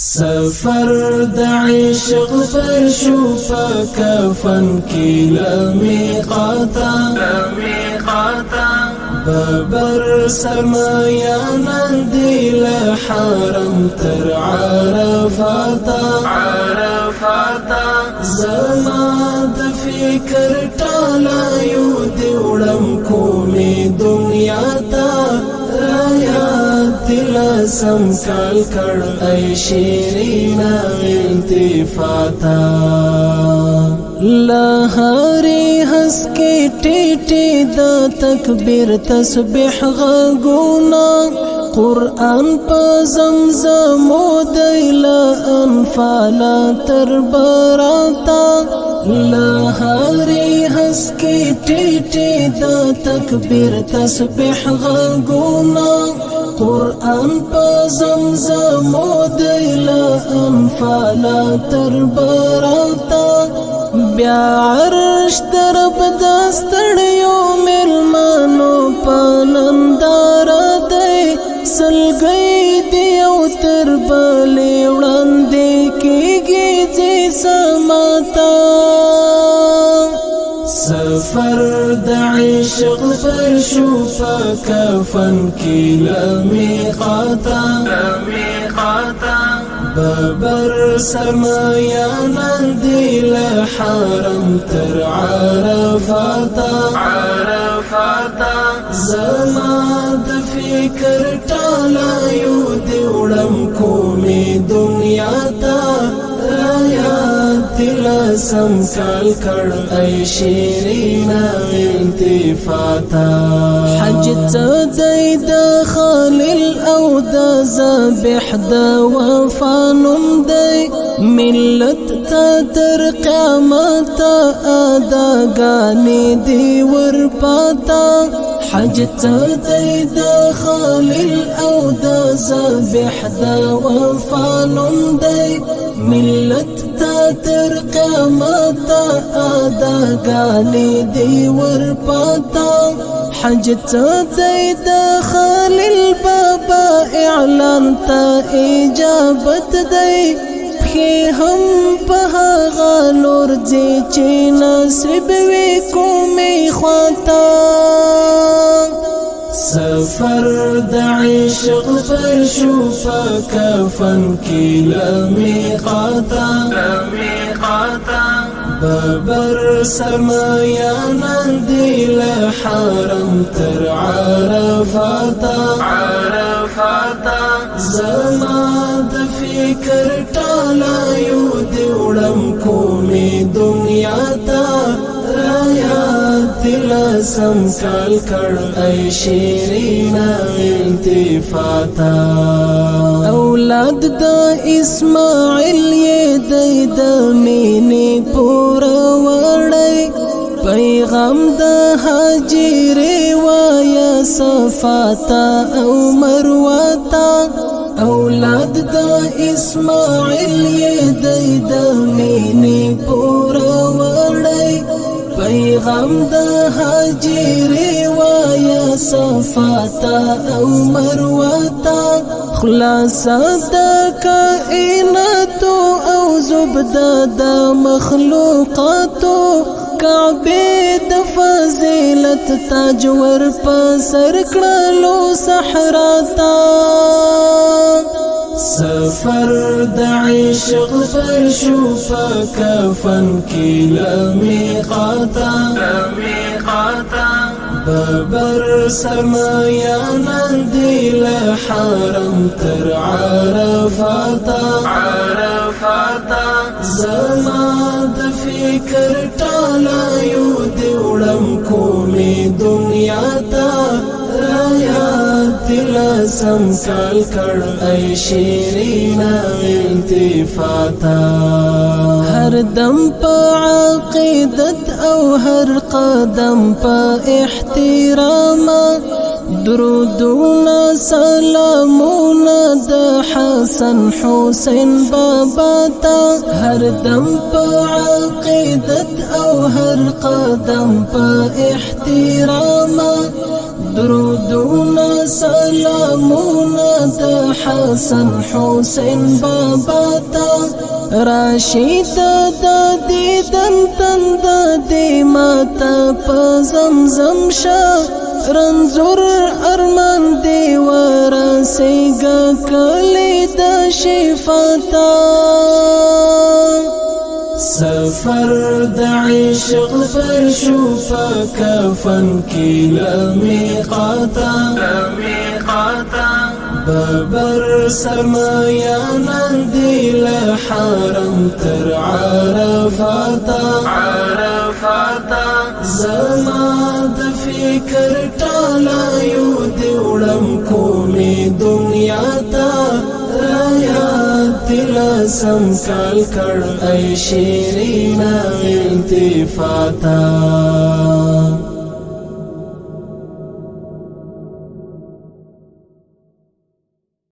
سفر د عشق پر شو کفن کی لمیقاتا ببر سرمایانا دیل حرم تر عرفاتا زما د فکر ټالا یو دیوړم کومې دنیا تا سم کال کړ ای شیرینا التفاتا لهاري حس کې ټټې د تکبیر تسبیح غونا قرآن په زمزم دیل انفال تر براتا لهاري حس کې ټټې د تکبیر تسبیح غونا قرآن پا زمزم دیل انفال تر براتا بیا عرش درب دستړیو ملمانو پانندار دی سلګی دی او تر بلې وړاندې کېږي ځي سماتا سفر د عشق پر شو کفن کی لمیقاتا ببر سرمایانا دیل حرم تر عرفاتا زما د فکر ټالا یو دیوړم کومې دنیا تا سم کال کړ ای شیرینا التفاتا حج تدای د خلیل او د ذبح د وفانم دی ملت تا تر قیامت اداګانی دی ور پاتا حج تدای د خلیل او د ذبح د وفانم دی ملت تا تر قیامت اداګانی دی ور پاتا حج تدای د خلیل بابا اعلان تا اجابت دی هم په هغه لور ځي چې نصیب وي کومې خواته سفر د عشق پر شو کفن کی لمیقاتا ببر سرمایانا دیل حرم تر عرفاتا زما د فکر ټالا یو دیوړم کومې دنیا تا سم کال کړ ای شیرینا التفاتا اولاد د اسماعیل یې د مینې پور وړی پیغام د هاجر وایا صفاتا او مروتا اولاد د اسماعیل یې د مینې پور وړی پیغام د هاجر وایا صفاتا او مروتا خلاصه د کائنات او زبده د مخلوقاتو کعبه د فضیلت تاج ور په سر کړلو صحراتا سفر د عشق پر شو کفن کی لمیقاتا ببر سرمایانا دیل حرم تر عرفاتا زما د فکر ټالا یو دیوړم کومې دنیا تا سم کال کړ ای شیرینا التفاتا هر دم په عقیدت او هر قدم په احترام درودونه سلامونه د حسن حسین بابا تا هر دم په عقیدت او هر قدم په احترام درودنا سلامنا د حسن حسین بابا تا راشد د دیدن تند دی ماتا په زمزم شا رنزور ارمان دی ورسیگا کلی د شفاتا سفر د عشق پر شو کفن کی لمیقاتا ببر سرمایانا دی لحرم تر عرفاتا زما د فکر ټالا یو دیوړم کومې دنیا تا سم کال کړ ای شیرینا التفاتا